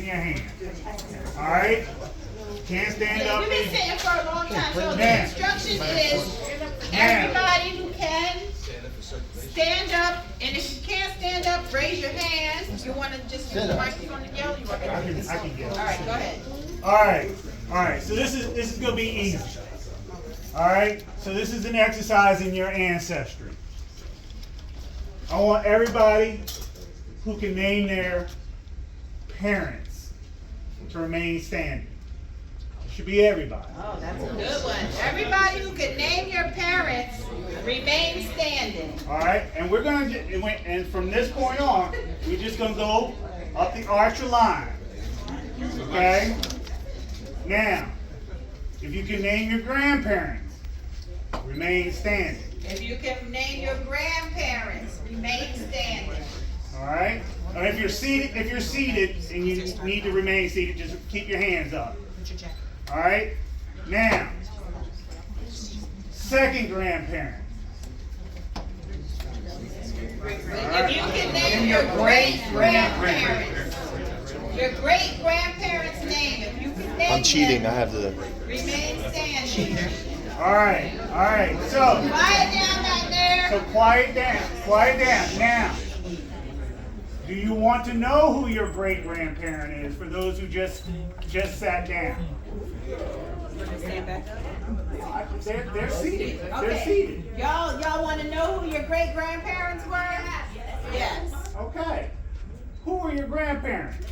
raising your hand. All right? Can't stand up. We've been sitting for a long time, so the instruction is everybody who can stand up, and if you can't stand up, raise your hands. You want to just use the microphone to yell? You want to I can yell. All right, go ahead. All right. So this is gonna be easy. All right. So this is an exercise in your ancestry. I want everybody who can name their parents to remain standing. It should be everybody. Oh, that's a good one. Everybody who can name your parents, remain standing. All right, and we're gonna and from this point on, we're just gonna go up the archer line. Okay. Now, if you can name your grandparents, remain standing. If you can name your grandparents, remain standing. All right. And if you're seated and you need to remain seated, just keep your hands up. All right. Now, second grandparent. If you can name your great-grandparents, your great-grandparents' name, if you can name I'm cheating. them, I have to. remain standing. All right. So Quiet down back there. So quiet down. Now, do you want to know who your great-grandparent is for those who just sat down? Stand back up. They're seated. They're Okay. seated. Y'all want to know who your great-grandparents were? Yes. Okay. Who are your grandparents?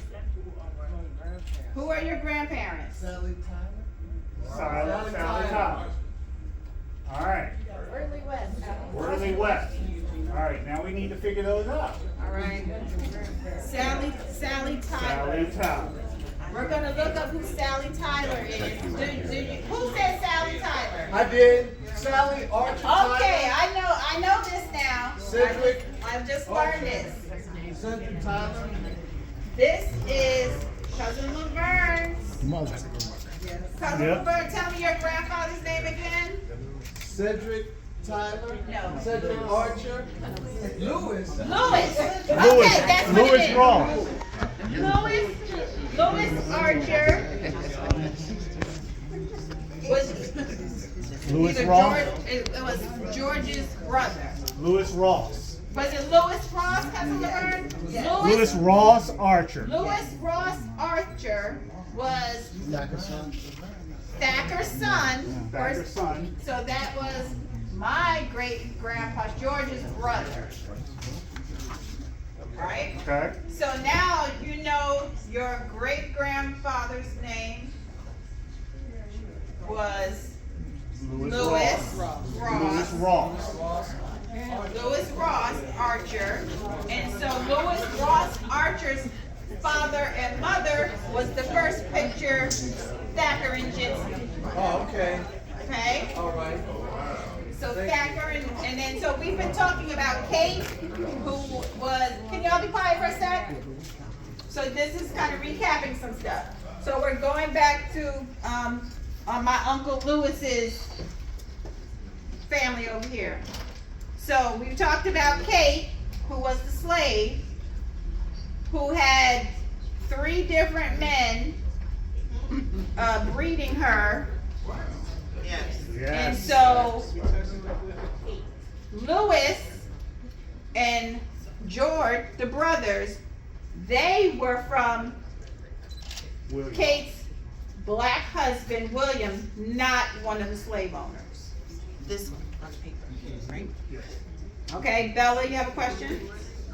Who are your grandparents? Sally Tyler. All right. Worley West. All right. Now we need to figure those out. All right. Sally Tyler. Sally Tyler. We're gonna look up who Sally Tyler is. Who said Sally Tyler? I did. Sally Archer. Okay, Tyler, I know this now. Cedric. I've just learned this. Cedric Tyler. This is Cousin Laverne's. Cousin Yep. Laverne, tell me your grandfather's name again. Cedric Tyler. No. Cedric Archer. Lewis. Louis. Okay, that's what it Louis is. Ross. Louis Archer was Louis either Ross. it was George's brother. Louis Ross. Was it Louis Ross, Cousin Laverne? Louis Ross Archer. Louis Ross Archer was Thacker's son. Thacker's son. So that was my great grandpa George's brother. Right? Okay. So now you know your great grandfather's name was Louis Ross Archer. And so Louis Ross Archer's father and mother was the first picture Thacker and Jitsi. Oh, okay. Okay? All right. So Thacker and then so we've been talking about Kate, who was, can y'all be quiet for a sec? So this is kind of recapping some stuff. So we're going back to on my Uncle Lewis's family over here. So we talked about Kate, who was the slave, who had 3 different men breeding her. And so Louis and George, the brothers, they were from William. Kate's black husband, William, not one of the slave owners. This one on the paper, right? Okay, Bella, you have a question?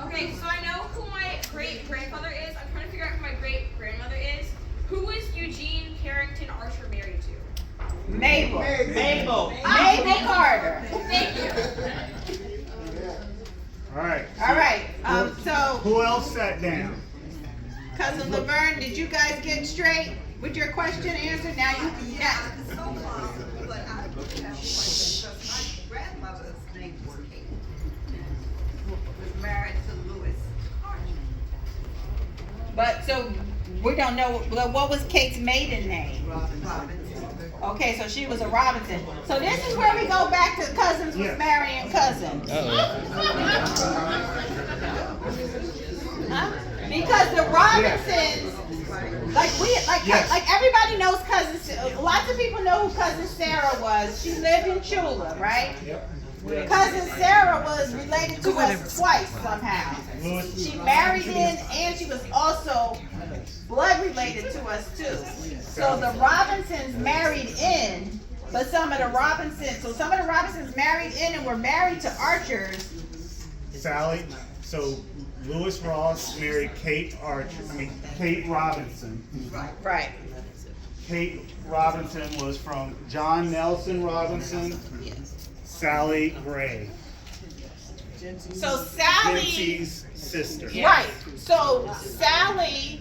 Okay, so I know who my great-grandfather is. I'm trying to figure out who my great-grandmother is. Who was Eugene Carrington Archer married to? Mabel. Mabel. Mabel Carter. Thank you. All right. All right, so Who else sat down? Cousin Laverne, did you guys get straight with your question answered? Now you can, yeah. But I have a question because my grandmother's name was Kate. Was married to Louis Archer. But so we don't know, well, what was Kate's maiden name? Robinson. Okay, so she was a Robinson. So this is where we go back to cousins was Yes. marrying cousins. Huh? Because the Robinsons Yes. like everybody knows lots of people know who cousin Sarah was. She lived in Chula, right? Cousin Sarah was related to us twice somehow. She married in and she was also blood related to us too. So the Robinsons married in, but some of the Robinsons married in and were married to Archers. Sally, so Lewis Ross married Kate Robinson. Right. Kate Robinson was from John Nelson Robinson, Sally Gray, So Sally, Vincey's sister. right. So Sally,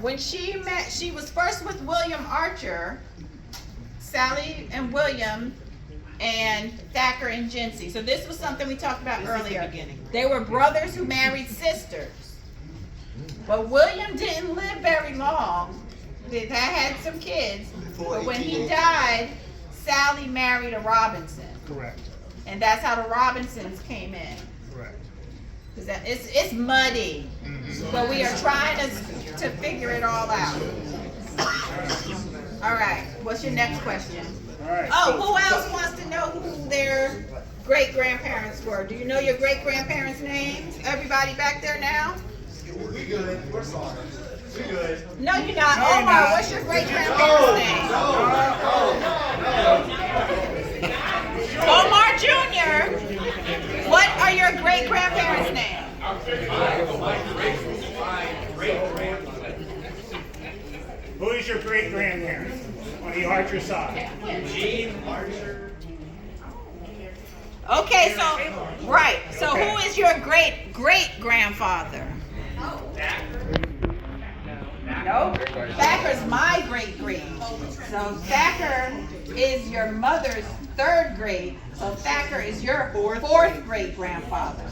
when she was first with William Archer, Sally and William and Thacker and Jinsey. So this was something we talked about earlier. They were brothers who married sisters. But William didn't live very long. They had some kids. But when he died, Sally married a Robinson. Correct. And that's how the Robinsons came in. Correct. Cause it's muddy. But we are trying to figure it all out. All right, what's your next question? All right. Oh, so- who else wants to know who their great-grandparents were? Do you know your great-grandparents' names? Everybody back there now? We good. We're sorry. We good. No, you're not. No, you're Omar, not. what's your great-grandparents' name? Omar Jr., what are your great-grandparents' names? Who is your great grandparents on the Archer side? Okay, so, right, so who is your great-great-grandfather? No, Thacker's my great-great. So Thacker is your mother's third great, so Thacker is your fourth great-grandfather.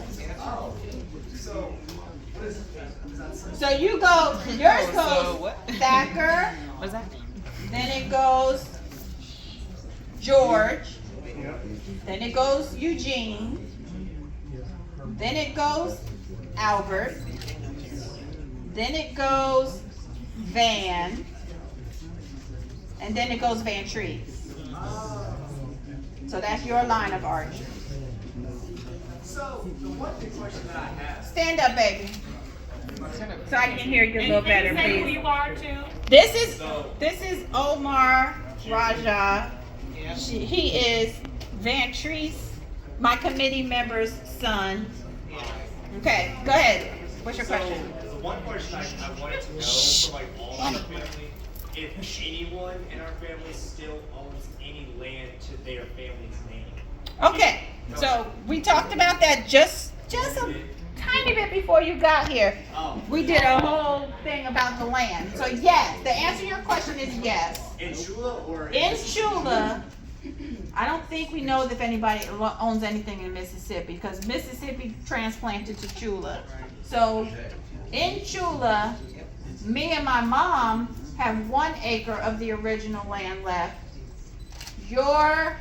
So you go, yours goes Thacker, What's that? then it goes George, then it goes Eugene, then it goes Albert, then it goes Van, and then it goes Van Trees. So that's your line of archers. So, the one big question that I have. Stand up, baby. So I can hear you a little better, And say who please. you are too. This is Omar Raja. He is Van Treese, my committee member's son. Okay, go ahead. What's your question? So, the one question I wanted to know from like all of our family, if anyone in our family still owns any land to their family's name. Okay, so we talked about that just a tiny bit before you got here. Oh. We did a whole thing about the land. So yes, the answer to your question is yes. In Chula or In Chula, I don't think we know if anybody owns anything in Mississippi because Mississippi transplanted to Chula. So in Chula, me and my mom have 1 acre of the original land left. Your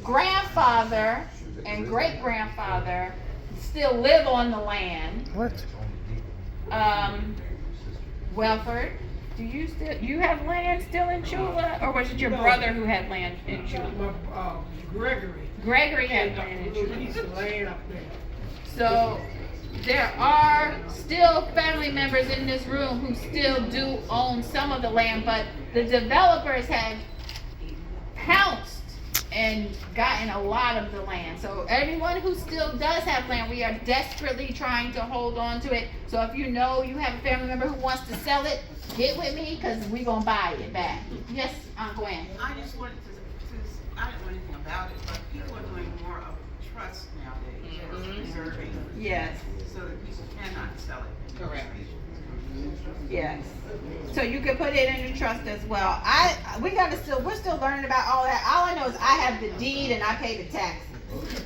grandfather and great-grandfather still live on the land. What? Welford, do you have land still in Chula, or was it your brother who had land in Chula? Gregory. Gregory had land in Chula. He's laying up there. So there are still family members in this room who still do own some of the land, but the developers have pounced and gotten a lot of the land. So everyone who still does have land, we are desperately trying to hold on to it. So if you know you have a family member who wants to sell it, get with me because we're going to buy it back. Yes, Aunt Gwen. I just wanted to, I didn't know anything about it, but people are doing more of trust nowadays, reserving, Yes, so that people cannot sell it. Correct. yes. So you can put it in the trust as well. We're still learning about all that. All I know is I have the deed and I pay the taxes.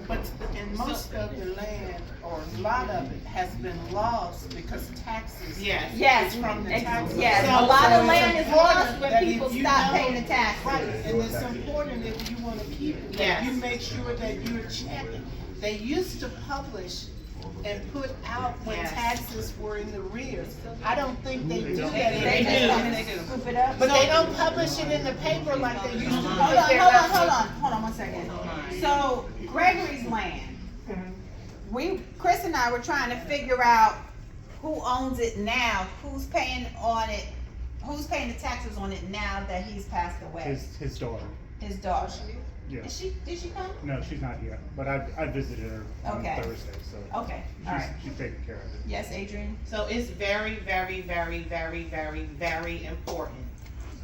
But, and most of the land, or a lot of it, has been lost because taxes. Yes. Yes, From the taxes. yes. So- A lot so of land it's is lost important when that people if you stop know- paying the taxes. Right, and it's important if you wanna keep it, that Yes. you make sure that you're checking. They used to publish and put out when Yes. taxes were in the rears. I don't think they do that. They do. Scoop it up. But they don't publish it in the paper like they used to. Hold on one second. So Gregory's land, Chris and I were trying to figure out who owns it now, who's paying on it, who's paying the taxes on it now that he's passed away. His daughter. His daughter. Yeah. Did she come? No, she's not here, but I visited her on Okay. Thursday, so Okay, all right. she's taking care of it. Yes, Adrian? So it's very, very, very, very, very, very important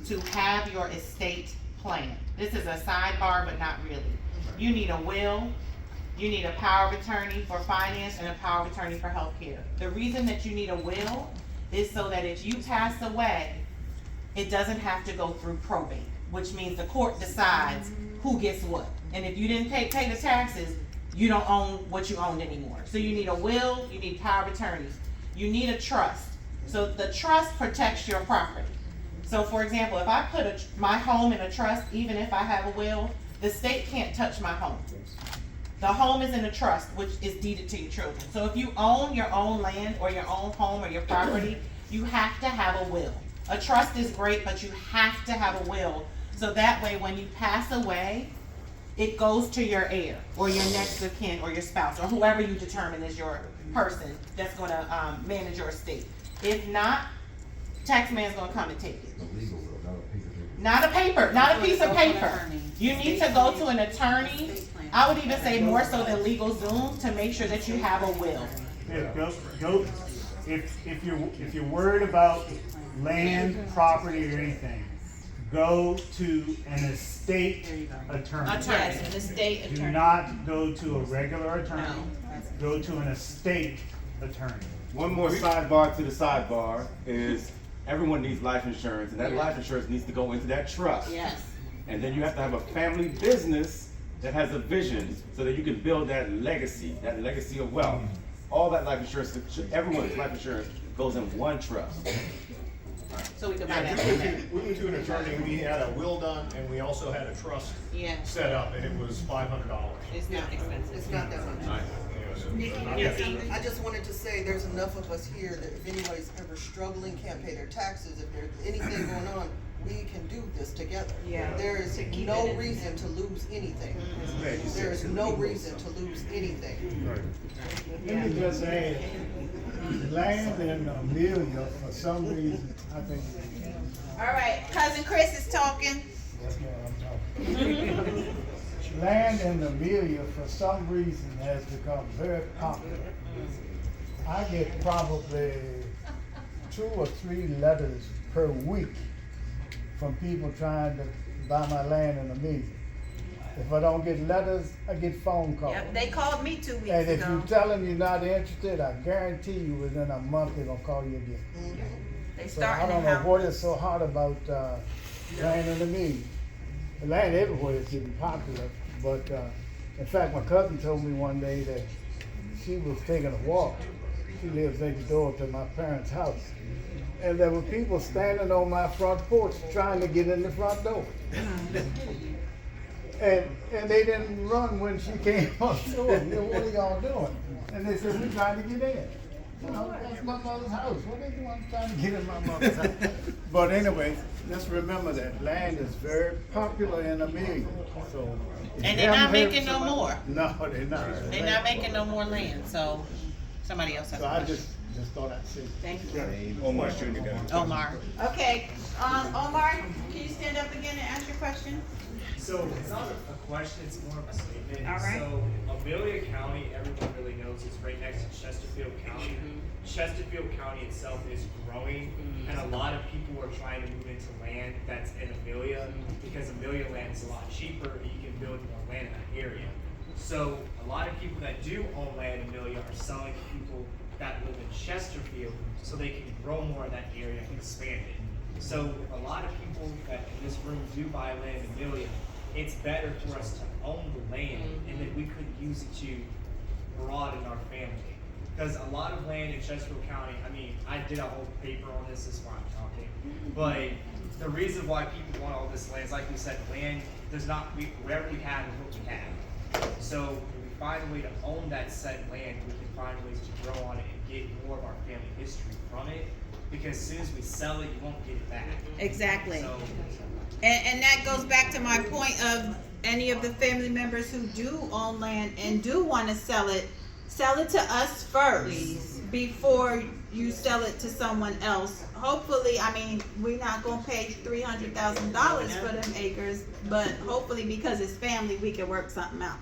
to have your estate planned. This is a sidebar, but not really. You need a will, you need a power of attorney for finance, and a power of attorney for healthcare. The reason that you need a will is so that if you pass away, it doesn't have to go through probate, which means the court decides who gets what. And if you didn't pay the taxes, you don't own what you owned anymore. So you need a will, you need power of attorney. You need a trust. So the trust protects your property. So for example, if I put my home in a trust, even if I have a will, the state can't touch my home. The home is in a trust, which is deeded to your children. So if you own your own land or your own home or your property, you have to have a will. A trust is great, but you have to have a will. So that way, when you pass away, it goes to your heir or your next of kin or your spouse or whoever you determine is your person that's gonna manage your estate. If not, tax man's gonna come and take it. Not a piece of paper. You need to go to an attorney. I would even say more so than LegalZoom to make sure that you have a will. Yeah, go, if you're worried about land, property, or anything, go to an estate attorney. Yes, an estate Do attorney. not go to a regular attorney. Go to an estate attorney. One more sidebar to the sidebar is everyone needs life insurance, and that life insurance needs to go into that trust. Yes. And then you have to have a family business that has a vision so that you can build that legacy of wealth. All that life insurance, everyone's life insurance goes in one trust. So we can buy Yeah, that. we went to an attorney, we had a will done, and we also had a trust Yeah, set up, and it was $500. it's not expensive. It's not that much. Yeah. I just wanted to say, there's enough of us here that if anybody's ever struggling, can't pay their taxes, if there's anything going on, we can do this together. Yeah. There is To keep no it in- reason to lose anything. There is no reason to lose anything. Let me just add, land in Amelia, for some reason, I think, All right, cousin Chris is talking. that's what I'm talking. Land in Amelia, for some reason, has become very popular. I get probably 2 or 3 letters per week from people trying to buy my land in Amelia. If I don't get letters, I get phone calls. Yep, they called me 2 weeks And if you ago. tell them you're not interested, I guarantee you within a month they're gonna call you again. They So I starting don't to know have. what is so hard about land in the media. The land everywhere is getting popular, but in fact, my cousin told me one day that she was taking a walk. She lives next door to my parents' house, and there were people standing on my front porch trying to get in the front door. And they didn't run when she came up to them. What are y'all doing? And they said, we're trying to get in. You know, that's my mother's house. What are they doing trying to get in my mother's house? But anyway, let's remember that land is very popular in Amelia. So if And you they're not haven't heard making no somebody- more. No, they're not. They're not making no more land, so somebody else has So a I question. just thought I'd say. Thank you. Omar Jr. got Omar. Okay, Omar, can you stand up again and ask your question? So it's not a question, it's more of a statement. All right. So Amelia County, everyone really knows, is right next to Chesterfield County. Chesterfield County itself is growing, and a lot of people are trying to move into land that's in Amelia because Amelia land is a lot cheaper and you can build more land in that area. So a lot of people that do own land in Amelia are selling to people that live in Chesterfield so they can grow more in that area and expand it. So a lot of people that in this room do buy land in Amelia, it's better for us to own the land and then we could use it to broaden our family. Because a lot of land in Chesterfield County, I mean, I did a whole paper on this, is why I'm talking. But the reason why people want all this land is, like we said, land does not, wherever we have is what we have. So find a way to own that said land, we can find ways to grow on it and get more of our family history from it. Because as soon as we sell it, you won't get it back. Exactly. So, And that goes back to my point of any of the family members who do own land and do want to sell it to us first before you sell it to someone else. Hopefully, I mean, we're not gonna pay $300,000 for them acres, but hopefully because it's family, we can work something out.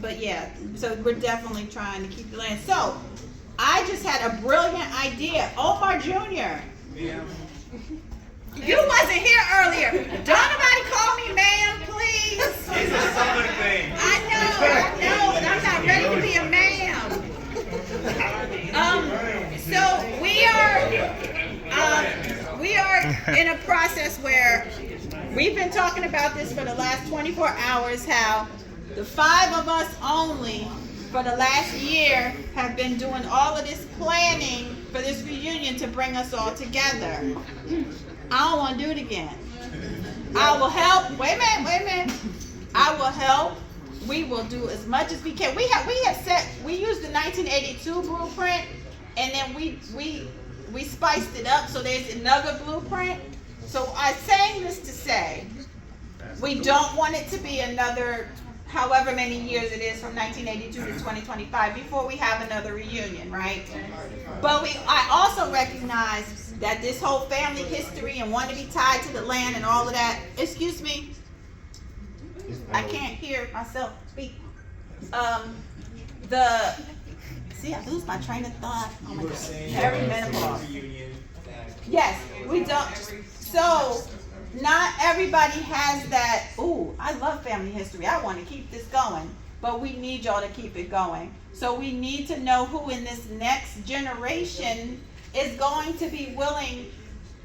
But yeah, so we're definitely trying to keep the land. So, I just had a brilliant idea. Omar Jr. yeah. You wasn't here earlier. Don't nobody call me ma'am, please. It's a southern thing. I know, and I'm not ready to be a ma'am. So we are in a process where we've been talking about this for the last 24 hours, how the 5 of us only for the last year have been doing all of this planning for this reunion to bring us all together. I don't want to do it again. I will help. Wait a minute. I will help. We will do as much as we can. We used the 1982 blueprint, and then we spiced it up. So there's another blueprint. So I'm saying this to say, we don't want it to be another however many years it is from 1982 to 2025 before we have another reunion, right? But I also recognize that this whole family history and want to be tied to the land and all of that, excuse me, I can't hear myself speak. See, I lose my train of thought. Oh my God. Perimenopause. Yes, we don't. So, not everybody has that, ooh, I love family history. I want to keep this going. But we need y'all to keep it going. So we need to know who in this next generation is going to be willing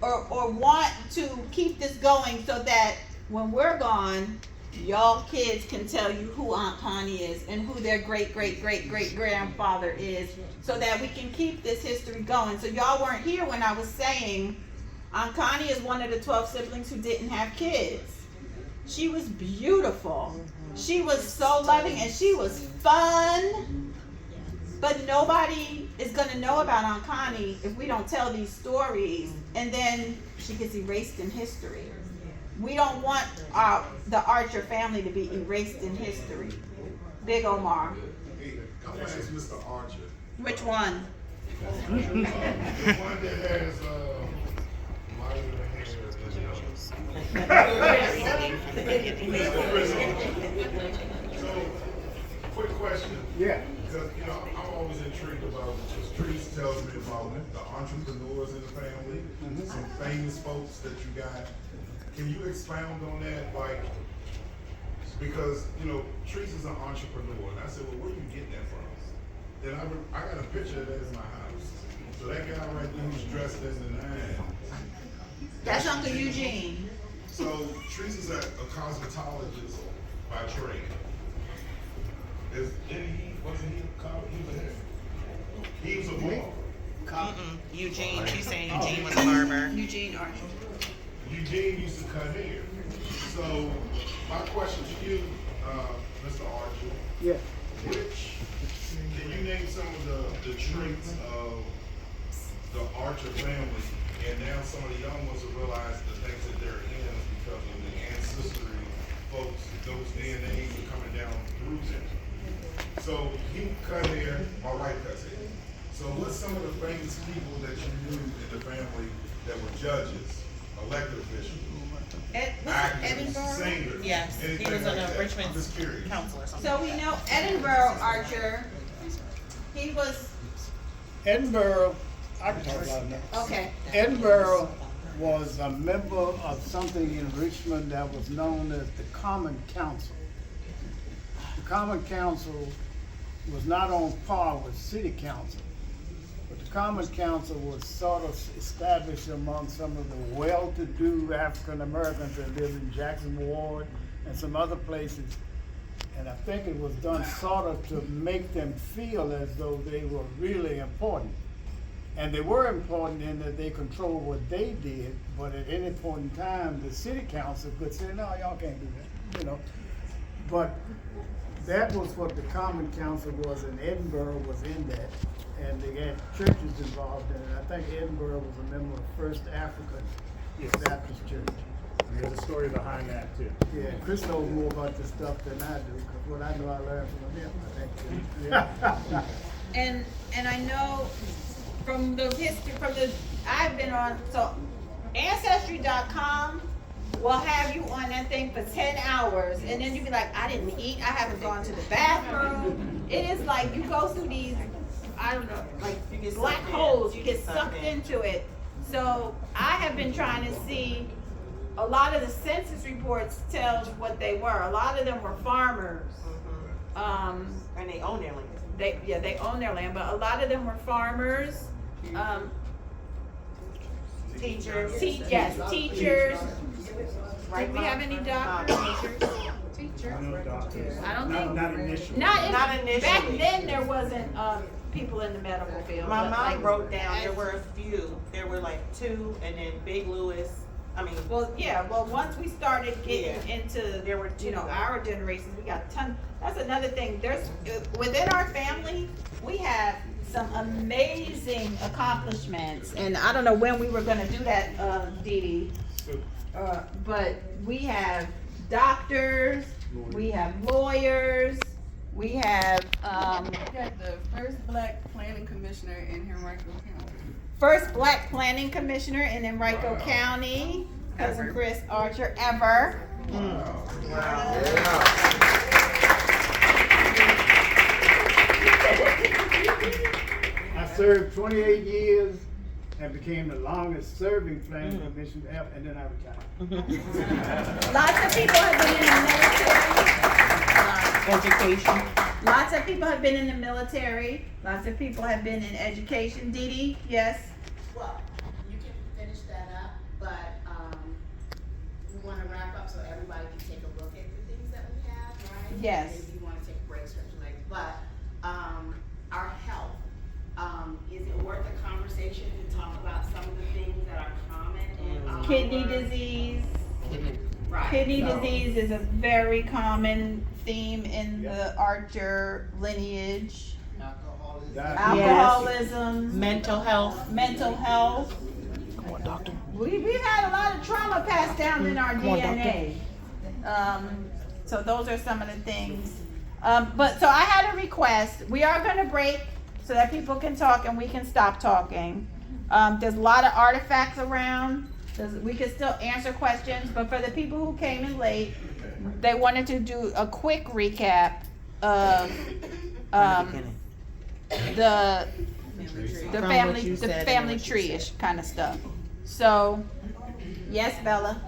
or want to keep this going so that when we're gone, y'all kids can tell you who Aunt Connie is and who their great-great-great-great-grandfather is so that we can keep this history going. So y'all weren't here when I was saying Aunt Connie is one of the 12 siblings who didn't have kids. She was beautiful. She was so loving and she was fun. But nobody is going to know about Aunt Connie if we don't tell these stories and then she gets erased in history. We don't want the Archer family to be erased in history. Big Omar. Hey, I want to ask Mr. Archer. Which one? The one that has So, quick question. Yeah. Because, I'm always intrigued about, because Trees tells me about the entrepreneurs in the family, some famous folks that you got. Can you expound on that? Like, because, Trees is an entrepreneur. And I said, well, where do you get that from? Then I got a picture of that in my house. So that guy right there who's dressed as the nine. That's Uncle Eugene. So Trees is a cosmetologist by trade. Wasn't he a cop? He was a barber. Eugene, she's saying Eugene was a barber. Eugene Archer. Eugene used to cut hair. So my question to you, Mr. Archer. Yeah. Can you name some of the traits of the Archer family, and now some of the young ones will realize the things that they're in because of the ancestry folks, those DNAs are coming down through them. So he cut hair, my wife cuts hair. So what's some of the famous people that you knew in the family that were judges, elected officials, actors, Edinburgh? singers? Yes, he anything was on like a that? Richmond I'm just curious. council or something. So we know Edinburgh Archer. He was Edinburgh, I can talk about that. okay. Edinburgh was a member of something in Richmond that was known as the Common Council. The Common Council was not on par with City Council, but the Common Council was sort of established among some of the well-to-do African Americans that lived in Jackson Ward and some other places. And I think it was done sort of to make them feel as though they were really important. And they were important in that they controlled what they did, but at any point in time, the city council could say, no, y'all can't do that, But that was what the Common Council was, and Edinburgh was in that. And they had churches involved in it. I think Edinburgh was a member of First African Baptist Church. There's a story behind that too. Yeah, Chris knows more about this stuff than I do, because what I know I learned from him, I think. Yeah. And I know from the history, I've been on, so Ancestry.com will have you on that thing for 10 hours, and then you be like, I didn't eat, I haven't gone to the bathroom. It is like you go through these, I don't know, like black holes, you get sucked into it. So I have been trying to see, a lot of the census reports tells what they were. A lot of them were farmers. And they own their land. They own their land, but a lot of them were farmers. Teachers. Teachers. Did we have any doctors? No doctors. I don't think. Not initially. Not initially. Back then, there wasn't people in the medical field. My but, mom like, wrote down there were a few. There were like 2, and then Big Louis. Well, once we started getting into, there were 2. Our generations, we got tons. That's another thing. There's within our family, we have some amazing accomplishments, and I don't know when we were going to do that, Dee Dee. But we have doctors, we have lawyers, we have got the first black planning commissioner in Henrico County. First black planning commissioner in Henrico County, Cousin Chris Archer, ever. I served 28 years and became the longest serving planning commission ever, and then I retired. Lots of people have been in the military. Education. Lots of people have been in the military. Lots of people have been in education. Dee Dee, yes? Well, you can finish that up, but, we wanna wrap up so everybody can take a look at the things that we have, right? Yes. Maybe you wanna take a break, stretch your legs, but, our health, is it worth a conversation to talk about some of the things that are common in our Kidney disease. Right. Kidney disease is a very common theme in the Archer lineage. Alcoholism. Mental health. Come on, doctor. We've had a lot of trauma passed down in our DNA. So those are some of the things. But so I had a request. We are going to break so that people can talk and we can stop talking. There's a lot of artifacts around. We can still answer questions, but for the people who came in late, they wanted to do a quick recap of the family tree-ish kind of stuff. So, yes, Bella.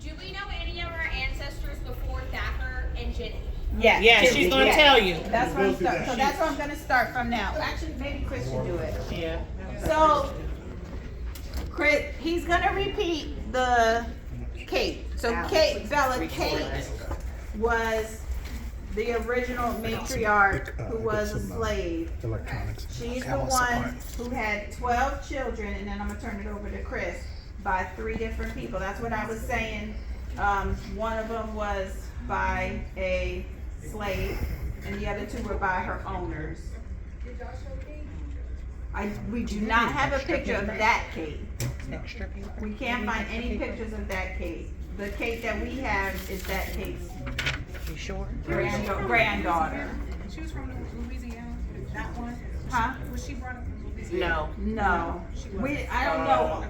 Do we know any of our ancestors before Thacker and Ginny? Yeah. Yeah, she's gonna tell you. That's where I'm start. So that's where I'm gonna start from now. Actually, maybe Chris should do it. Yeah. So, Chris, he's gonna repeat the Kate. So Bella, Kate was the original matriarch who was a slave. She's the one who had 12 children, and then I'm gonna turn it over to Chris, by 3 different people. That's what I was saying. One of them was by a slave, and the other 2 were by her owners. We do not have a picture of that Kate. We can't find any pictures of that Kate. The Kate that we have is that Kate's granddaughter. She was from Louisiana, that one? Huh? Was she brought up from Louisiana? No. I don't know.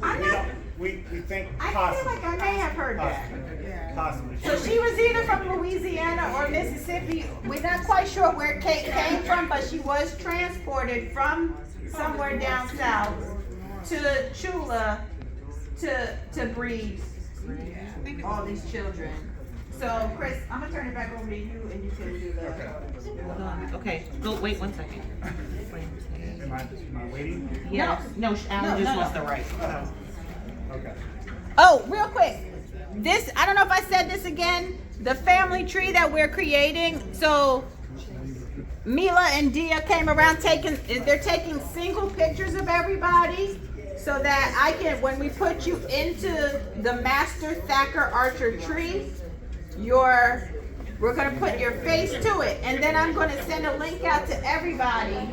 I'm not. We think I possibly. feel like I may have heard that. Possibly. So she was either from Louisiana or Mississippi. We're not quite sure where Kate came from, but she was transported from somewhere down south to Chula to breed all these children. So Chris, I'm gonna turn it back over to you and you can do the. Okay, wait 1 second. Am I waiting? Yeah. No, Alan just wants to write. Okay. Oh, real quick. This, I don't know if I said this again, the family tree that we're creating. So Mila and Dia came around they're taking single pictures of everybody so that I can, when we put you into the Master Thacker Archer tree, your We're gonna put your face to it, and then I'm gonna send a link out to everybody.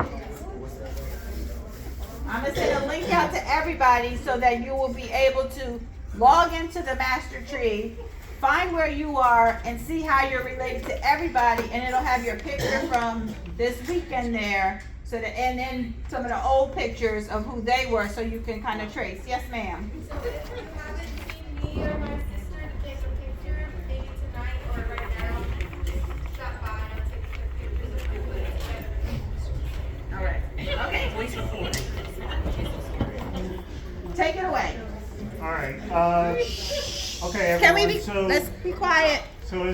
I'm gonna send a link out to everybody so that you will be able to log into the master tree, find where you are, and see how you're related to everybody, and it'll have your picture from this weekend there, so that, and then some of the old pictures of who they were, so you can kind of trace. Yes, ma'am. So if you haven't seen me or my sister to take a picture, maybe tonight or right now, stop by and I'll take a picture and put it together. All right. Okay. Take it away. All right, okay, Can we everyone, be, so. let's be quiet. So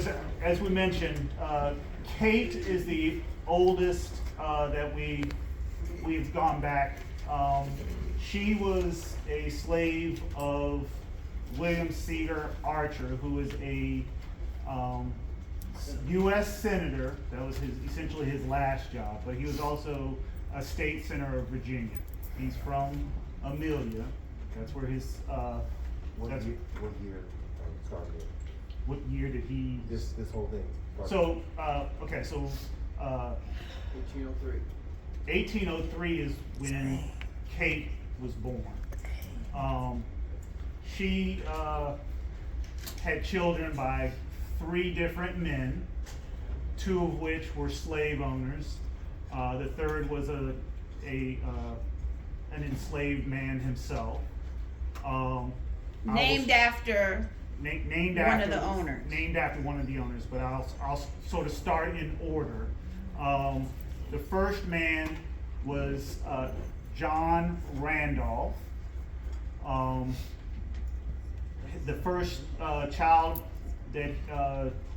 as we mentioned, Kate is the oldest that we've gone back. She was a slave of William Cedar Archer, who was a U.S. senator. That was essentially his last job, but he was also a state senator of Virginia. He's from Amelia. That's where his What year started it? What year did he? This whole thing. So, okay, so, 1803. 1803 is when Kate was born. She had children by 3 different men, 2 of which were slave owners. The third was an enslaved man himself. Named after named one after of the owners. Named after one of the owners, but I'll sort of start in order. The first man was John Randolph. The first child that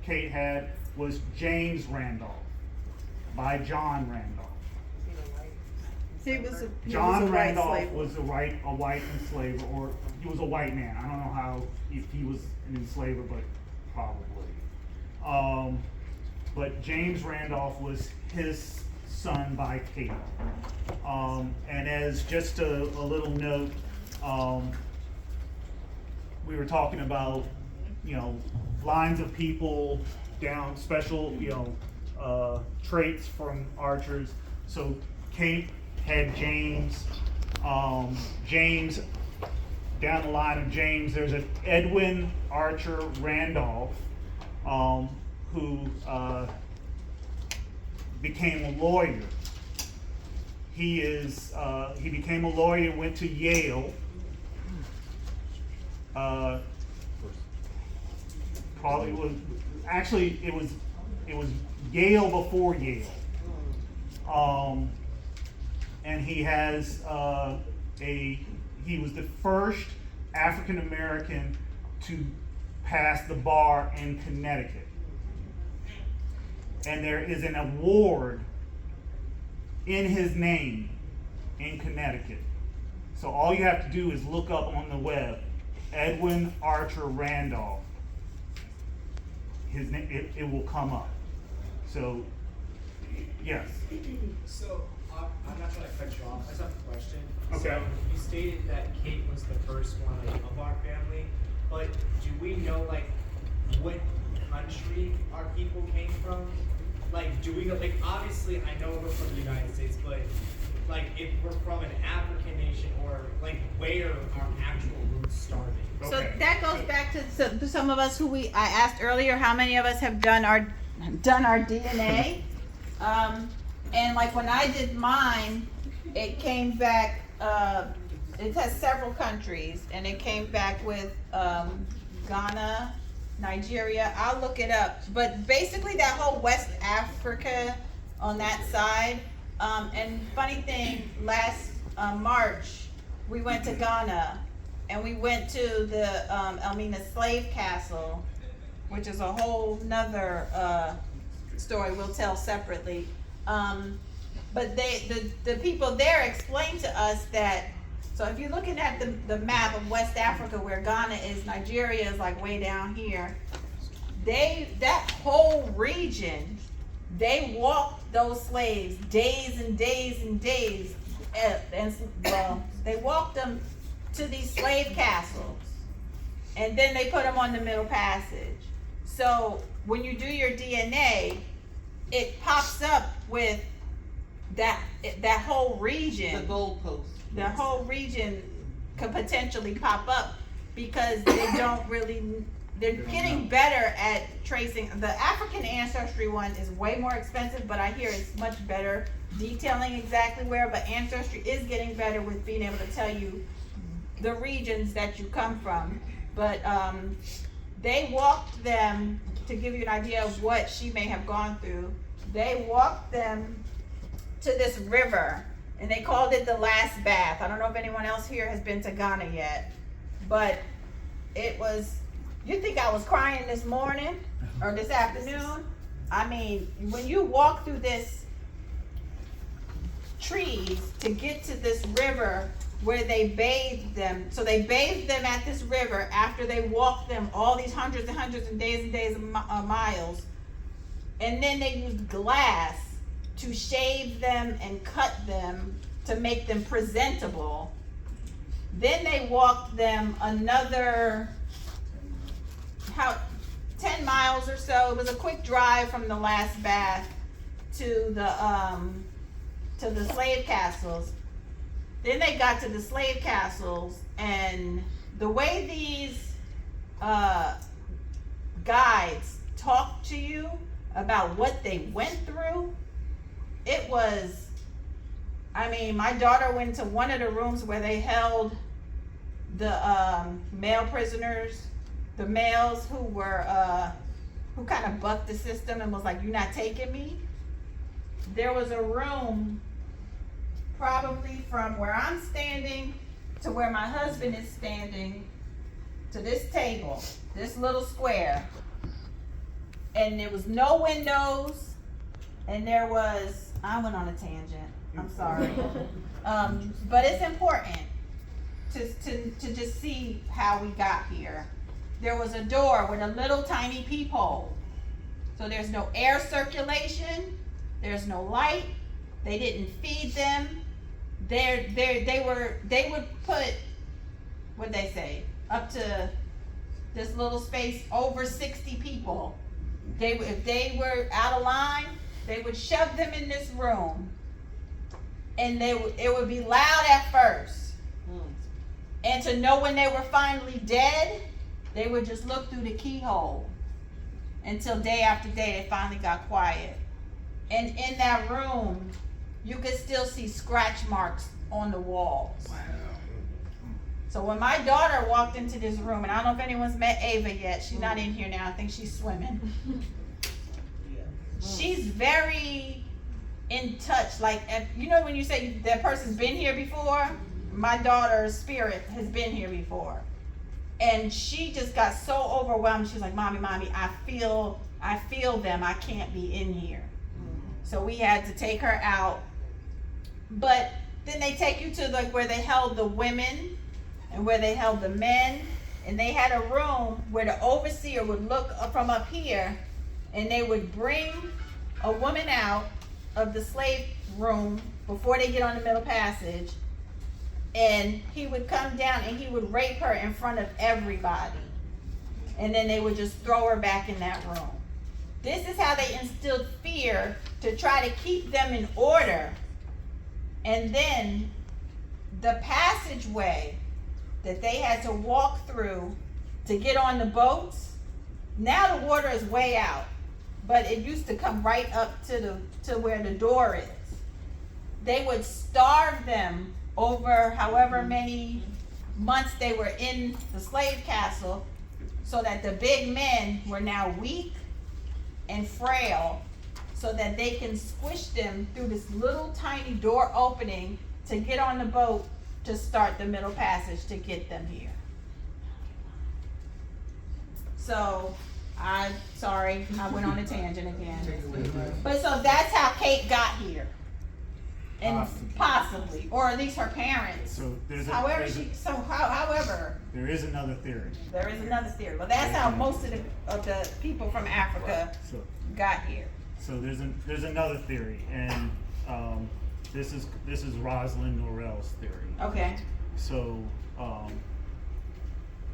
Kate had was James Randolph, by John Randolph. He was a John white Randolph slave. was a white enslaver, or he was a white man. I don't know how, if he was an enslaver, but probably. But James Randolph was his son by Kate. And as just a little note, we were talking about, lines of people down, special, traits from archers. So Kate had James. James, down the line of James, there's an Edwin Archer Randolph, who became a lawyer. He became a lawyer, went to Yale. Probably was, actually it was Yale before Yale. And he has he was the first African American to pass the bar in Connecticut. And there is an award in his name in Connecticut. So all you have to do is look up on the web, Edwin Archer Randolph. His name, it will come up. So, yes. So, I'm not trying to cut you off. I just have a question. Okay. So, you stated that Kate was the first one of our family, but do we know, what country our people came from? Do we know, obviously I know we're from the United States, but, if we're from an African nation, or, where our actual roots started? So that goes back to some of us who I asked earlier, how many of us have done our DNA? And when I did mine, it came back, it has several countries, and it came back with Ghana, Nigeria. I'll look it up, but basically that whole West Africa on that side. And funny thing, last March we went to Ghana, and we went to the Elmina Slave Castle, which is a whole nother story we'll tell separately. But the people there explained to us that, so if you're looking at the map of West Africa, where Ghana is, Nigeria is way down here, that whole region, they walked those slaves days and days and days, and they walked them to these slave castles, and then they put them on the Middle Passage. So when you do your DNA, it pops up with that whole region. The goalpost. The whole region could potentially pop up because they don't really, they're getting better at tracing. The African ancestry one is way more expensive, but I hear it's much better detailing exactly where, but Ancestry is getting better with being able to tell you the regions that you come from. But they walked them, to give you an idea of what she may have gone through, they walked them to this river, and they called it the Last Bath. I don't know if anyone else here has been to Ghana yet, but it was, you think I was crying this morning or this afternoon? I mean, when you walk through this trees to get to this river where they bathed them. So they bathed them at this river after they walked them all these hundreds and hundreds and days of miles. And then they used glass to shave them and cut them to make them presentable. Then they walked them another 10 miles or so. It was a quick drive from the Last Bath to the slave castles. Then they got to the slave castles, and the way these guides talk to you about what they went through, it was, I mean, my daughter went to one of the rooms where they held the male prisoners, the males who were, who kind of bucked the system and was like, "You're not taking me." There was a room probably from where I'm standing to where my husband is standing to this table, this little square. And there was no windows, and there was, I went on a tangent, I'm sorry. But it's important to just see how we got here. There was a door with a little tiny peephole. So there's no air circulation, there's no light, they didn't feed them. They would put, what'd they say, up to this little space, over 60 people. If they were out of line, they would shove them in this room, and it would be loud at first. And to know when they were finally dead, they would just look through the keyhole until day after day it finally got quiet. And in that room, you could still see scratch marks on the walls. Wow. So when my daughter walked into this room, and I don't know if anyone's met Ava yet, she's not in here now, I think she's swimming. She's very in touch, like, you know when you say that person's been here before? My daughter's spirit has been here before. And she just got so overwhelmed, she's like, Mommy, I feel them, I can't be in here. So we had to take her out. But then they take you to like where they held the women and where they held the men, and they had a room where the overseer would look up from up here, and they would bring a woman out of the slave room before they get on the middle passage, and he would come down and he would rape her in front of everybody, and then they would just throw her back in that room. This is how they instilled fear to try to keep them in order. And then the passageway that they had to walk through to get on the boats, now the water is way out, but it used to come right up to where the door is. They would starve them over however many months they were in the slave castle, so that the big men were now weak and frail, so that they can squish them through this little tiny door opening to get on the boat to start the middle passage to get them here. So, I'm sorry, I went on a tangent again. But so that's how Kate got here. And possibly, or at least her parents. So however, there is another theory. There is another theory. But that's how most of the people from Africa got here. So there's another theory, and this is Rosalind Norell's theory. Okay. So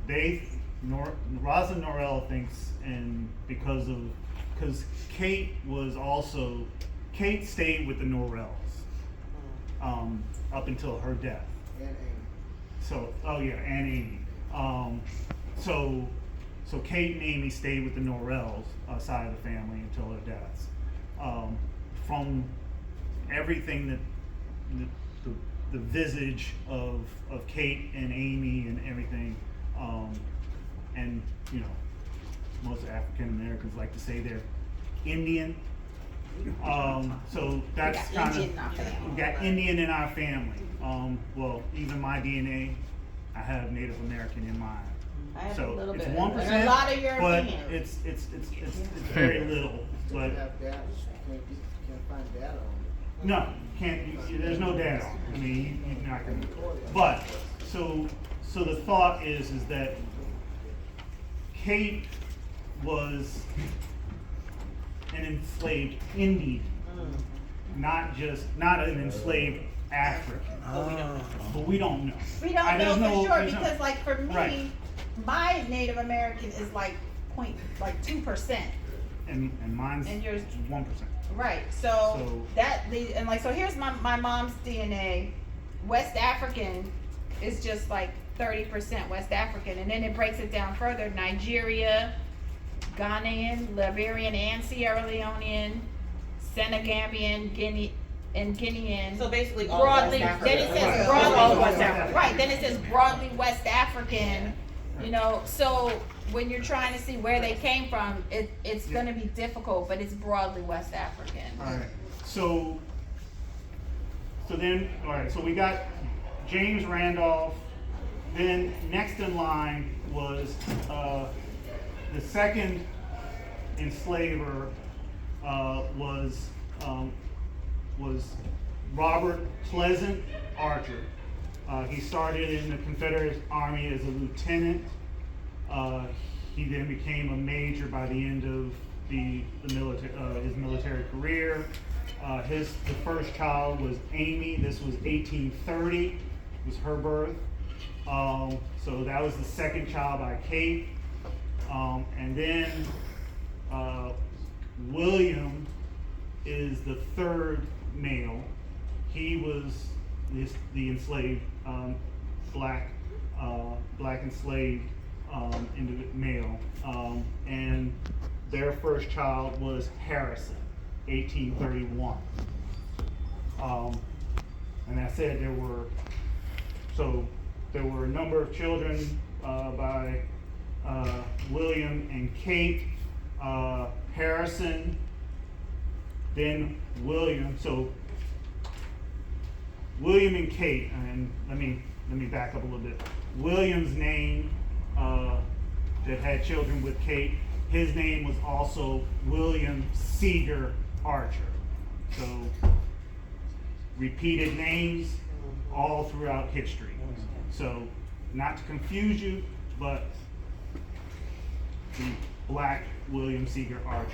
they Rosalind Norrell thinks, and because Kate stayed with the Norrells, up until her death. So, and Amy. So Kate and Amy stayed with the Norrells side of the family until their deaths. From everything that the visage of Kate and Amy and everything, and most African Americans like to say they're Indian. So that's kind of, we got Indian in our family. Well, even my DNA, I have Native American in mine. I have So a little it's bit. 1%, And a lot of but European. it's very little. But Can't find data on it. no, there's no data. I mean, you're not gonna. But so the thought is that Kate was an enslaved Indian, not an enslaved African. But we don't know. We don't There's know for sure there's no- because, like, for me, Right. my Native American is like 2%. And mine's And yours- 1%. Right. So So- so here's my mom's DNA. West African is just like 30% West African, and then it breaks it down further: Nigeria, Ghanaian, Liberian, and Sierra Leonean, Senegambian, Guinean. So basically all broadly. West Then it Africa. says Right. broadly All West West African. Right. Then it says broadly West African. So when you're trying to see where they came from, it's going to be difficult, but it's broadly West African. All right. So we got James Randolph. Then next in line was the second enslaver was Robert Pleasant Archer. He started in the Confederate Army as a lieutenant. He then became a major by the end of his military career. The first child was Amy. This was 1830, was her birth. So that was the second child by Kate. And then William is the third male. He was the enslaved black enslaved male, and their first child was Harrison, 1831. And I said there were a number of children by William and Kate, Harrison, then William. So William and Kate, and let me back up a little bit. William's name that had children with Kate, his name was also William Seeger Archer. So repeated names all throughout history. So not to confuse you, but the black William Seeger Archer.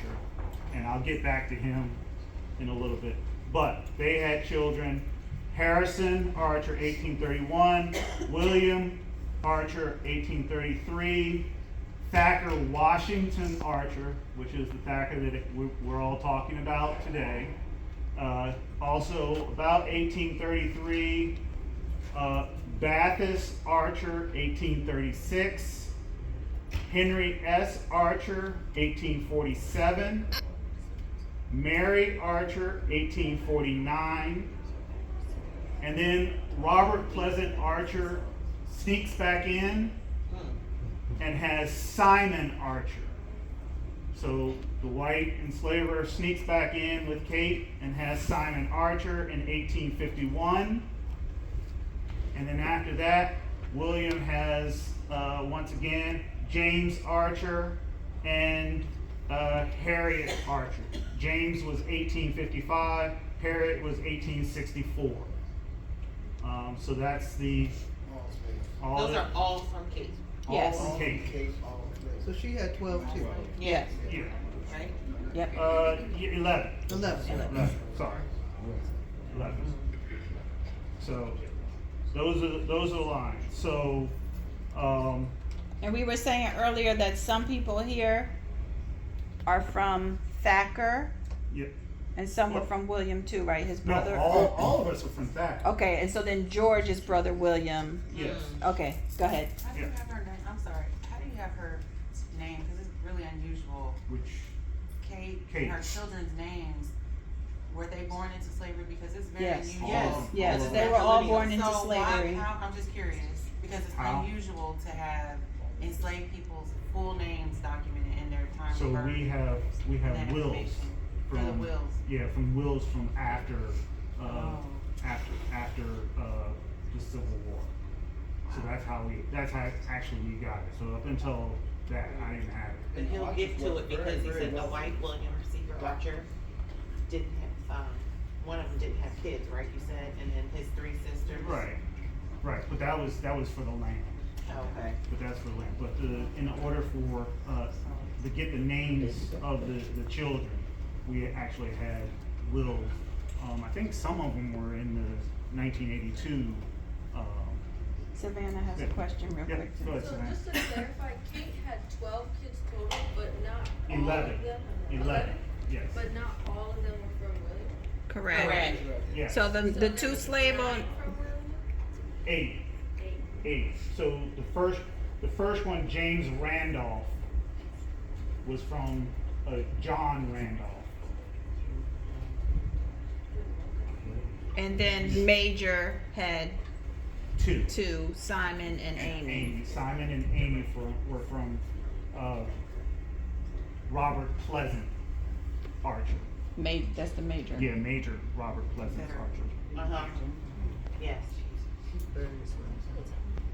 And I'll get back to him in a little bit. But they had children: Harrison Archer, 1831, William Archer, 1833, Thacker Washington Archer, which is the Thacker that we're all talking about today. Also, about 1833, Bathurst Archer, 1836, Henry S. Archer, 1847, Mary Archer, 1849, and then Robert Pleasant Archer sneaks back in and has Simon Archer. So the white enslaver sneaks back in with Kate and has Simon Archer in 1851. And then after that, William has, once again, James Archer and Harriet Archer. James was 1855, Harriet was 1864. So that's Those are all from Kate. Yes. All from Kate. So she had 12 too. Yes. Yeah. Right? Yep. 11. 11. Sorry. 11. So those are the lines. So And we were saying earlier that some people here are from Thacker, Yep. and some were from William too, right? His brother. No, all of us are from Thacker. Okay, and so then George is brother William. Yes. Okay, go ahead. How do you have her name? I'm sorry. How do you have her name? Because it's really unusual. Which Kate, Kate. her children's names. Were they born into slavery? Because it's very Yes. unusual. Yes, all of they them. were all born into So why- slavery. I'm just curious because it's How? unusual to have enslaved people's full names documented in their time So of birth. we have That wills information. from The wills. Yeah, from wills from after Oh. after the Civil War. So that's how actually we got it. So up until that, I didn't have it. But he'll get to it because he said the white William Seeger Archer didn't have, one of them didn't have kids, right? You said, and then his three sisters. Right. But that was for the land. Okay. But that's for land. But in order for to get the names of the children, we actually had wills. I think some of them were in the 1982. Savannah has a question real Yeah, quick. go ahead, So Savannah. just to clarify, Kate had 12 kids total, but not all 11. of them. 11. Yes. But not all of them were from William. Correct. Yeah. So the two slave on. From William? 8. So the first one, James Randolph, was from John Randolph. And then Major had 2. two, Simon and Amy. Simon and Amy were from Robert Pleasant Archer. That's the Major. Yeah, Major Robert Pleasant Archer. Uh-huh. Yes.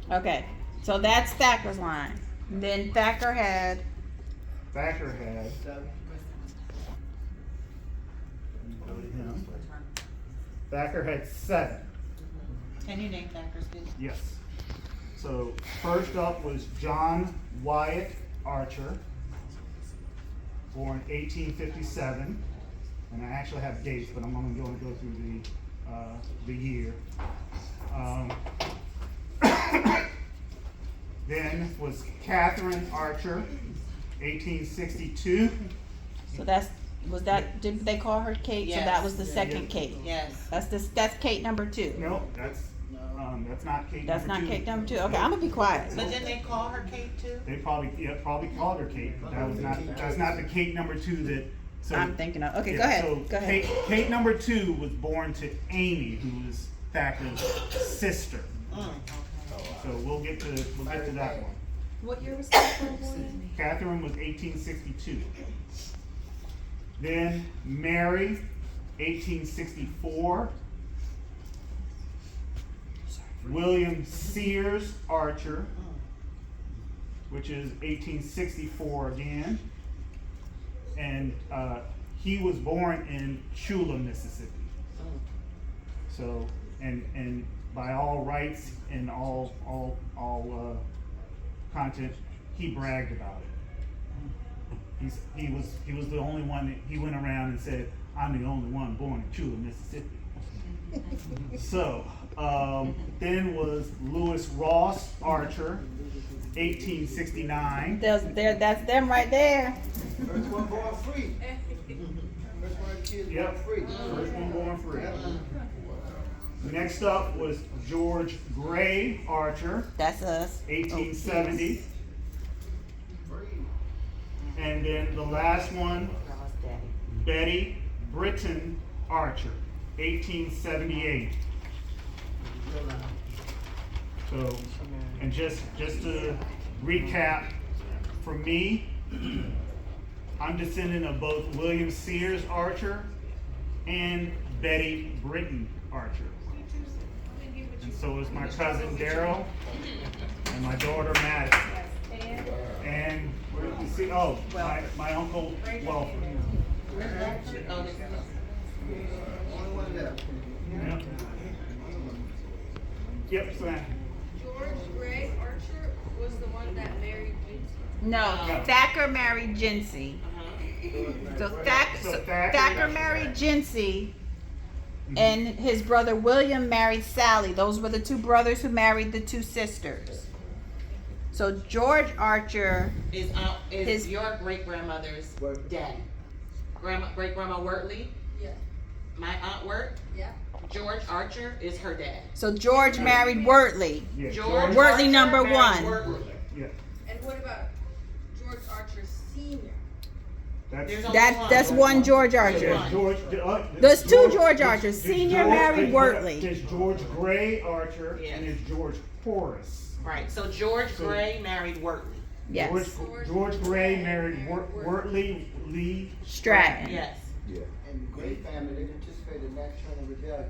Okay, so that's Thacker's line. Then Thacker had. Thacker had. Go to him. Thacker had 7. Can you name Thacker's kids? Yes. So first up was John Wyatt Archer, born 1857, and I actually have dates, but I'm only going to go through the year. Then was Catherine Archer, 1862. So did they call her Kate? So that was the second Kate. Yes. That's Kate number 2. No, that's not Kate. That's number not 2. Kate number 2. Okay, I'm gonna be quiet. But didn't they call her Kate too? They probably called her Kate, but that's not the Kate number 2 that. So, I'm thinking of. Okay, yeah, go ahead. So Go ahead. Kate number 2 was born to Amy, who was Thacker's sister. So we'll get to that one. What year was that born? Catherine was 1862. Then Mary, 1864. William Sears Archer, which is 1864 again. And he was born in Chula, Mississippi. So, and by all rights and all content, he bragged about it. He was the only one that he went around and said, "I'm the only one born in Chula, Mississippi." So, then was Lewis Ross Archer, 1869. That's them right there. First one born free. First one of the kids born free. First one born free. Next up was George Gray Archer. That's us. 1870. And then the last one, Betty Britton Archer, 1878. So, and just to recap, for me, I'm descendant of both William Sears Archer and Betty Britton Archer. And so is my cousin Daryl and my daughter Madison. And where did you see? Oh, my uncle Welford. Yep, so George Gray Archer was the one that married Jincy. No, Thacker married Jincy. So Thacker married Jincy, and his brother William married Sally. Those were the two brothers who married the two sisters. So George Archer, Is His- your great grandmother's daddy? Great grandma Wortley, Yeah. my aunt Wirt, Yeah. George Archer is her dad. so George married Wortley. Yeah, George Wortley Archer number married one. Wortley. Yeah, And what about George Archer Senior? that's. There's only one. That's one George So Archer. there's George, There's two George Archers. there's Senior George- married Wortley. There's George Gray Archer Yes. and there's George Horace. Right, so George Gray married Wortley. Yes. George Gray married Wortley Lee Stratton. Yes. And the Gray family, they participated in that Turner Rebellion.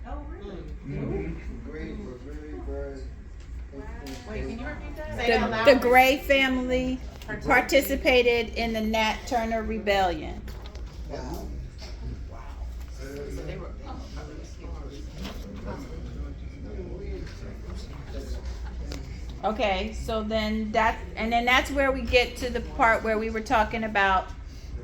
Oh, really? Mhm. The Grays were very. Wait, can you repeat that? Say that The loud. Gray family participated in the Nat Turner Rebellion. Wow. Okay, so then that's where we get to the part where we were talking about.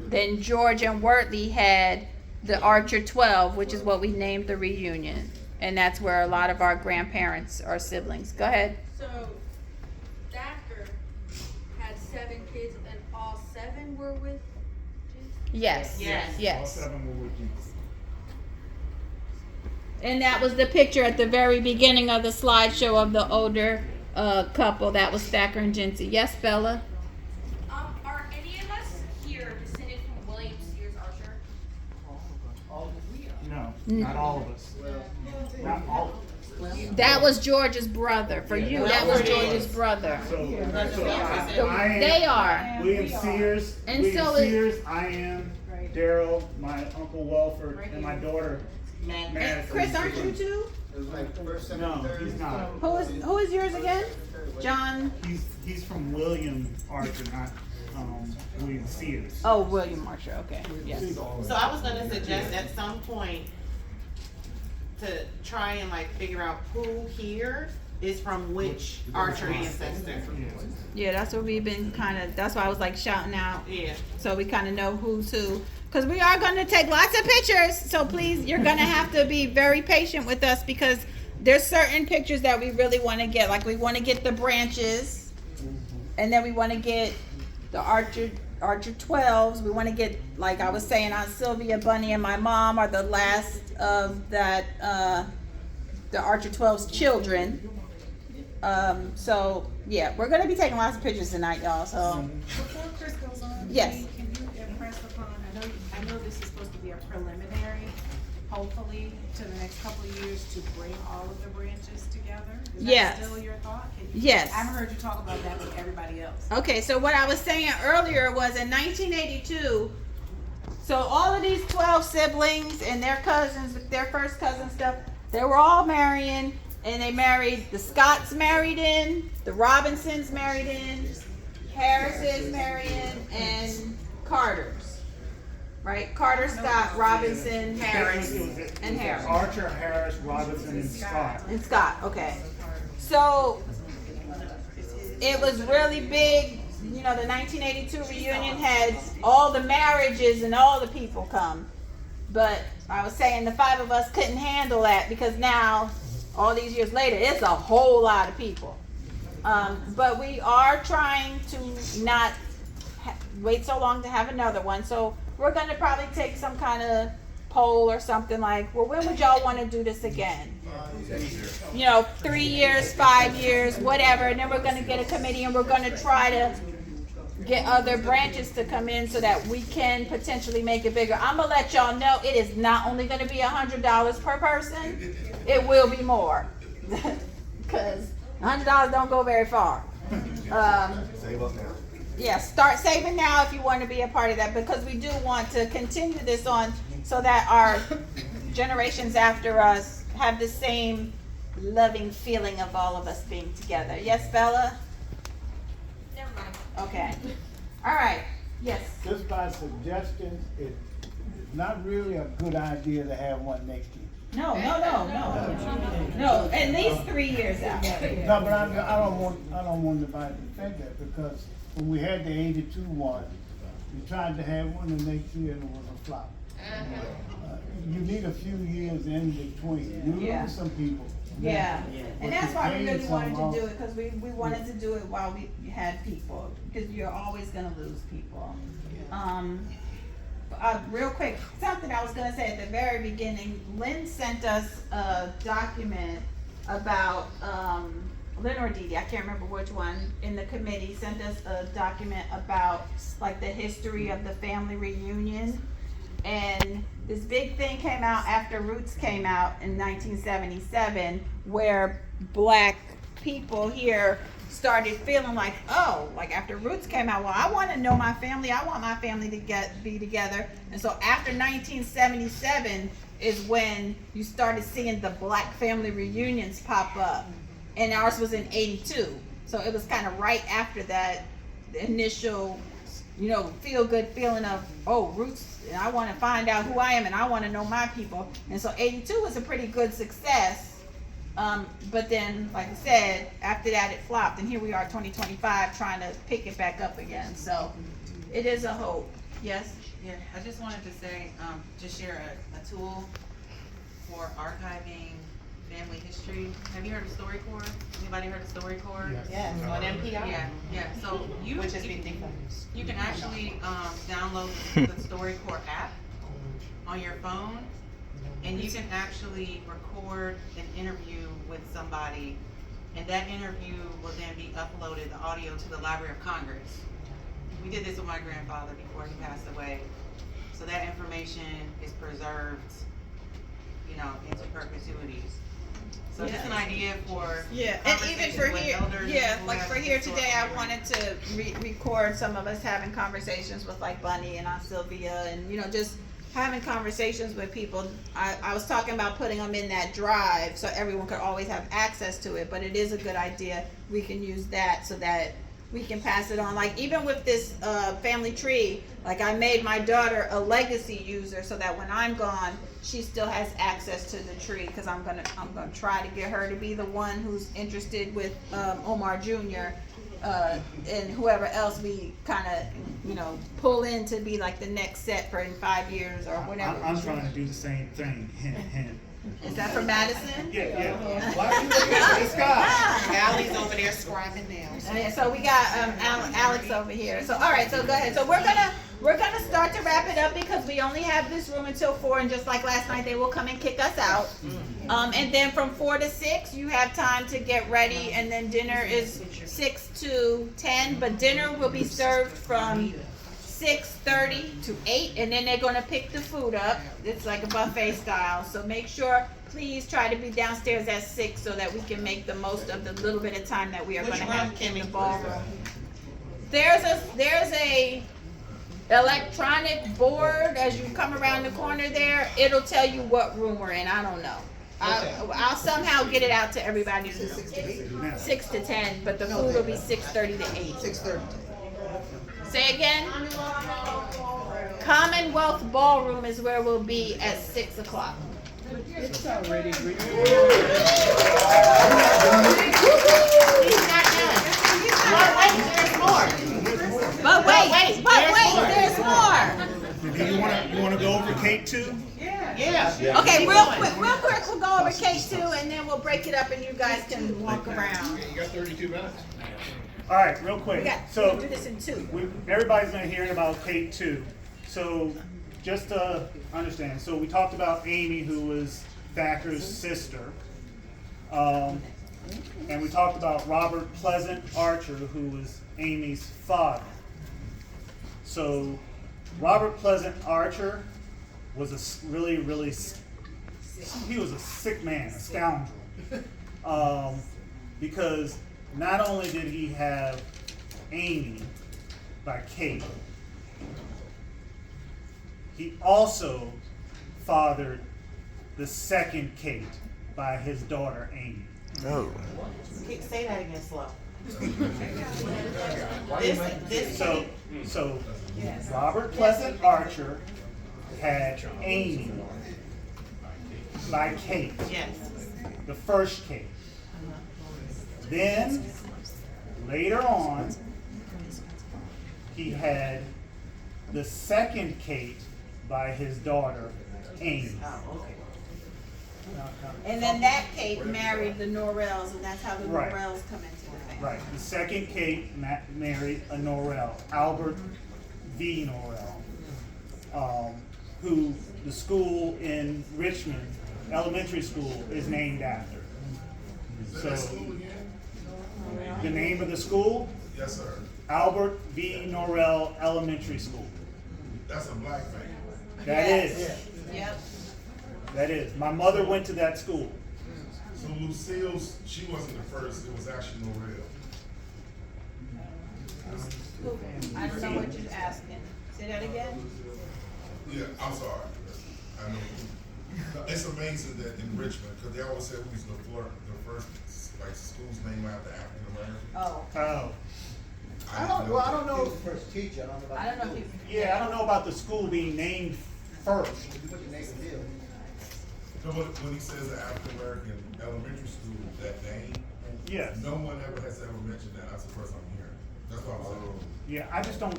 Then George and Wortley had the Archer 12, which is what we named the reunion, and that's where a lot of our grandparents are siblings. Go ahead. So Thacker had 7 kids and all 7 were with Jesus? Yes. Yes. All Yes. 7 were with Jesus. And that was the picture at the very beginning of the slideshow of the older couple. That was Thacker and Jinsey. Yes, Bella? Are any of us here descended from William Sears Archer? No, not all of us. Not all. That was George's brother. For you, that was George's brother. So I am. They are. William Sears. And William so is- Sears. I am. Daryl, my uncle Walford, and my daughter Man. Madison. Chris, aren't you too? It was like first, second, No, third. he's not. Who is yours again? John. He's from William Archer, not William Sears. Oh, William Archer. Okay. Yes. So I was gonna suggest at some point to try and like figure out who here is from which Archer ancestor. Yeah, that's what we've been that's why I was like shouting out. Yeah. So we kind of know who's who. Because we are going to take lots of pictures. So please, you're going to have to be very patient with us because there's certain pictures that we really want to get. Like we want to get the branches. And then we want to get the Archer 12s. We want to get, like I was saying, Aunt Sylvia, Bunny, and my mom are the last of that, the Archer 12's children. So yeah, we're going to be taking lots of pictures tonight, y'all. So Before Chris goes on, yes. can you impress upon, I know this is supposed to be a preliminary, hopefully, to the next couple of years to bring all of the branches together? Is Yes. that still your thought? Yes. I haven't heard you talk about that with everybody else. Okay, so what I was saying earlier was in 1982, so all of these 12 siblings and their cousins, their first cousin stuff, they were all marrying, and they married, the Scotts married in, the Robinsons married in, Harrises married in, and Carters. Right? Carter, Scott, Robinson, Harris, and Harris. Archer, Harris, Robinson, and Scott. And Scott, okay. So it was really big. You know, the 1982 reunion had all the marriages and all the people come. But I was saying the 5 of us couldn't handle that because now, all these years later, it's a whole lot of people. But we are trying to not wait so long to have another one. So we're going to probably take some kind of poll or something like, well, when would y'all want to do this again? You know, 3 years, 5 years, whatever. And then we're going to get a committee and we're going to try to get other branches to come in so that we can potentially make it bigger. I'm going to let y'all know it is not only going to be $100 per person. It will be more. Because $100 don't go very far. Save up now. Yeah, start saving now if you want to be a part of that, because we do want to continue this on so that our generations after us have the same loving feeling of all of us being together. Yes, Bella? Never mind. Okay. All right. Yes. Just by suggestion, it's not really a good idea to have one next year. No, at least 3 years out. No, but I don't want anybody to think that, because when we had the 82 one, we tried to have one the next year and it was a flop. You need a few years in between. You Yeah. lose some people. Yeah, and that's why we really Gain wanted some to do it, cause we wanted to do it while we had people, cause you're always gonna lose people. Real quick, something I was gonna say at the very beginning, Lynn sent us a document about, Lynn or Dee Dee, I can't remember which one, in the committee, sent us a document about like the history of the family reunion. And this big thing came out after Roots came out in 1977, where black people here started feeling like, oh, like after Roots came out, well, I want to know my family. I want my family to be together. And so after 1977 is when you started seeing the black family reunions pop up. And ours was in 82. So it was kind of right after that initial, you know, feel good feeling of, oh, Roots, and I want to find out who I am and I want to know my people. And so 82 was a pretty good success. But then, like I said, after that it flopped, and here we are 2025 trying to pick it back up again. So it is a hope. Yes? Yeah, I just wanted to say, just share a tool for archiving family history. Have you heard of StoryCorps? Anybody heard of StoryCorps? Yes, on NPR. Yeah, so you can actually download the StoryCorps app on your phone, and you can actually record an interview with somebody, and that interview will then be uploaded, the audio, to the Library of Congress. We did this with my grandfather before he passed away, so that information is preserved, you know, into perpetuity. So just an idea for and even for here, like for here today, I memory. wanted to record some of us having conversations with like Bunny and Aunt Sylvia, and you know, just having conversations with people. I was talking about putting them in that drive so everyone could always have access to it, but it is a good idea. We can use that so that we can pass it on. Like even with this family tree, like I made my daughter a legacy user so that when I'm gone, she still has access to the tree, because I'm gonna try to get her to be the one who's interested with Omar Jr. And whoever else we kind of, you know, pull in to be like the next set for in 5 years or whatever. I'm trying to do the same thing. Hint, hint. Is that for Madison? Yeah. Why are you looking at this guy? Allie's over there scribing nails. So we got Alex over here. So all right, so go ahead. So we're gonna start to wrap it up because we only have this room until 4, and just like last night, they will come and kick us out. And then from 4 to 6, you have time to get ready, and then dinner is 6 to 10. But dinner will be served from 6:30 to 8, and then they're gonna pick the food up. It's like a buffet style. So make sure, please try to be downstairs at 6 so that we can make the most of the little bit of time that we are gonna have in the ballroom. There's a electronic board as you come around the corner there. It'll tell you what room we're in. I don't know. I'll somehow get it out to everybody. 6 to 10, but the food will be 6:30 to 8. 6:30. Say again. Commonwealth Ballroom is where we'll be at 6 o'clock. It's already He's not done. But wait, there's more. Do you want to go over cake too? Yeah. Okay, real quick, we'll go over cake 2, and then we'll break it up, and you guys can walk around. You got 32 minutes. All right, real quick. We'll do this in 2. Everybody's been hearing about cake 2. So just to understand, so we talked about Amy, who was Thacker's sister. And we talked about Robert Pleasant Archer, who was Amy's father. So Robert Pleasant Archer was he was a sick man, a scoundrel. Because not only did he have Amy by Kate, he also fathered the second Kate by his daughter Amy. Oh. Say that again slow. So Robert Pleasant Archer had Amy by Kate. Yes. The first Kate. Then later on, he had the second Kate by his daughter Amy. Oh, okay. And then that Kate married the Norrells, and that's how the Right. Norrells come into the family. Right. The second Kate married a Norrell, Albert V. Norrell, who the school in Richmond, elementary school, is named after. So, the name of the school? Yes, sir. Albert V. Norrell Elementary School. That's a black family. That is. Yep. That is. My mother went to that school. So Lucille's, she wasn't the first, it was actually Norrell. I don't know what you're asking. Say that again? Yeah, I'm sorry. I know. It's amazing that in Richmond, because they always said we was the first, like, schools named after African Americans. Oh. Oh. I don't know. First teacher, I don't know about. I don't know if you. Yeah, I don't know about the school being named first. What your name is. So when he says the African American elementary school, that name, Yes. no one ever has ever mentioned that. That's the first I'm hearing. That's what I'm saying. Yeah,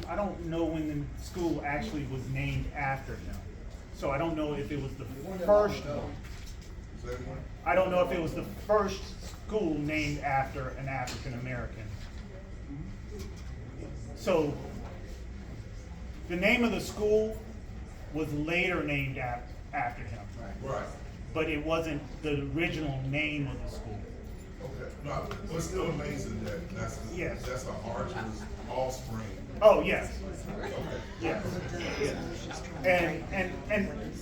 I don't know when the school actually was named after him. So I don't know if it was the first one. Say it again? I don't know if it was the first school named after an African American. So the name of the school was later named after him. Right. But it wasn't the original name of the school. Okay. No, but it's still amazing that that's Yes. that's an Archer's offspring. Oh, yes. Okay. Yes. Yes.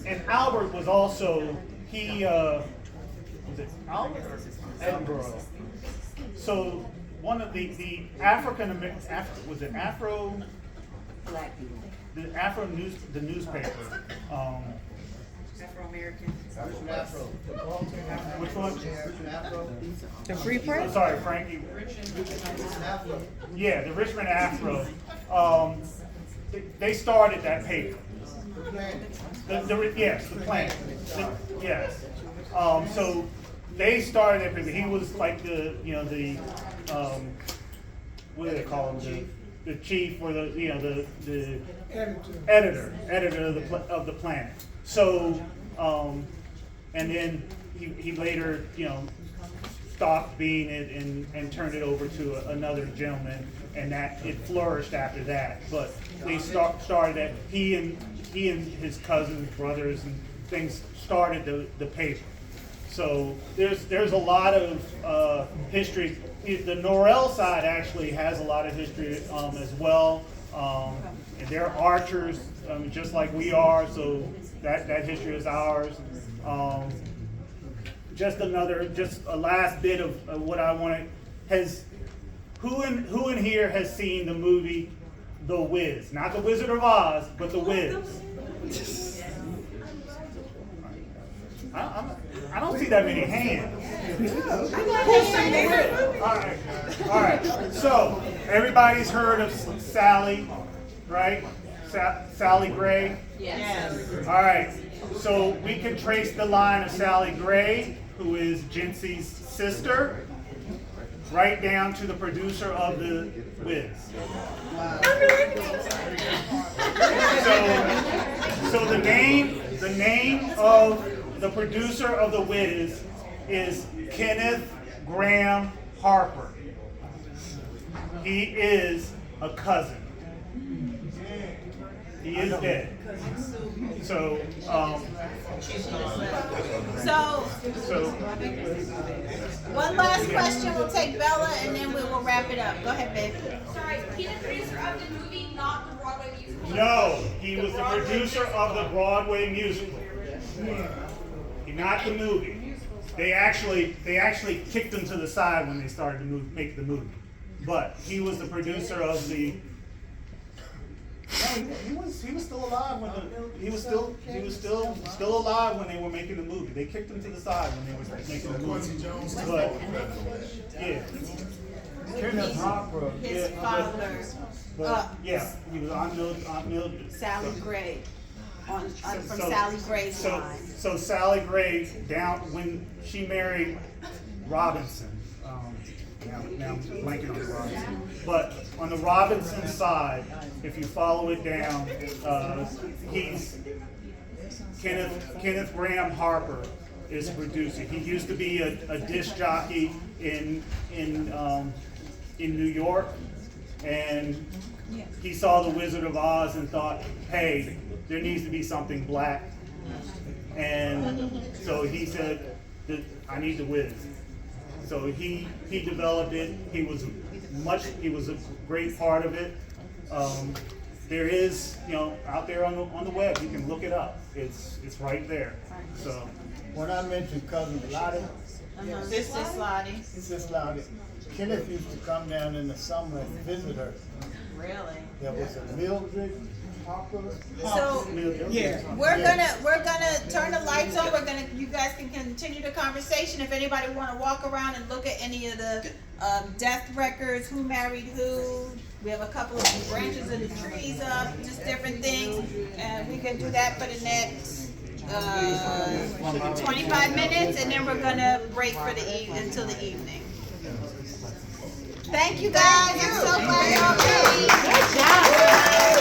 And Albert was also, he, was it Albert or Edinburgh? So one of the African American, was it Afro? Black people. The the newspaper, Afro-American. which one? The Free Oh, Press? sorry, Frankie. Yeah, the Richmond Afro. They started that paper. Yes, the Planet. Yes. So they started that paper. He was like the what do they call him? The chief or the editor of the Planet. So and then he later stopped being it and turned it over to another gentleman, and that it flourished after that. But they started that he and his cousins, brothers, and things started the paper. So there's a lot of history. The Norrell side actually has a lot of history as well. And they're archers, just like we are. So that history is ours. Just a last bit of what I wanted. Who in here has seen the movie The Wiz? Not The Wizard of Oz, but The Wiz. I don't see that many hands. All right. So everybody's heard of Sally, right? Sally Gray. Yes. All right. So we can trace the line of Sally Gray, who is Jincy's sister, right down to the producer of The Wiz. So the name of the producer of The Wiz is Kenneth Graham Harper. He is a cousin. He is dead. So one last question. We'll take Bella, and then we will wrap it up. Go ahead, baby. Sorry, he's the producer of the movie, not the Broadway musical. no, he was the producer of the Broadway musical. Not the movie. They actually kicked him to the side when they started to make the movie. But he was the producer of the. No, he was still alive when he was still alive when they were making the movie. They kicked him to the side when they were making the movie. But yeah, Kenneth Harper. His father. Yeah, he was Aunt Mildred. Sally Gray. From Sally Gray's line. So Sally Gray, down when she married Robinson. Now I'm blanking on Robinson. But on the Robinson side, if you follow it down, he's Kenneth Graham Harper is a producer. He used to be a disc jockey in New York, and he saw The Wizard of Oz and thought, hey, there needs to be something black. And so he said, I need The Wiz. So he developed it. He was a great part of it. There is, out there on the web, you can look it up. It's right there. So when I mentioned Cousin Lottie, Sister Slotty. Sister Lottie, Kenneth used to come down in the summer and visit her. Really? There was a Mildred Harper. So we're gonna turn the lights on. You guys can continue the conversation. If anybody want to walk around and look at any of the death records, who married who. We have a couple of branches of the trees up, just different things, and we can do that for the next 25 minutes, and then we're gonna break for until the evening. Thank you guys. I'm so glad y'all came. Good job.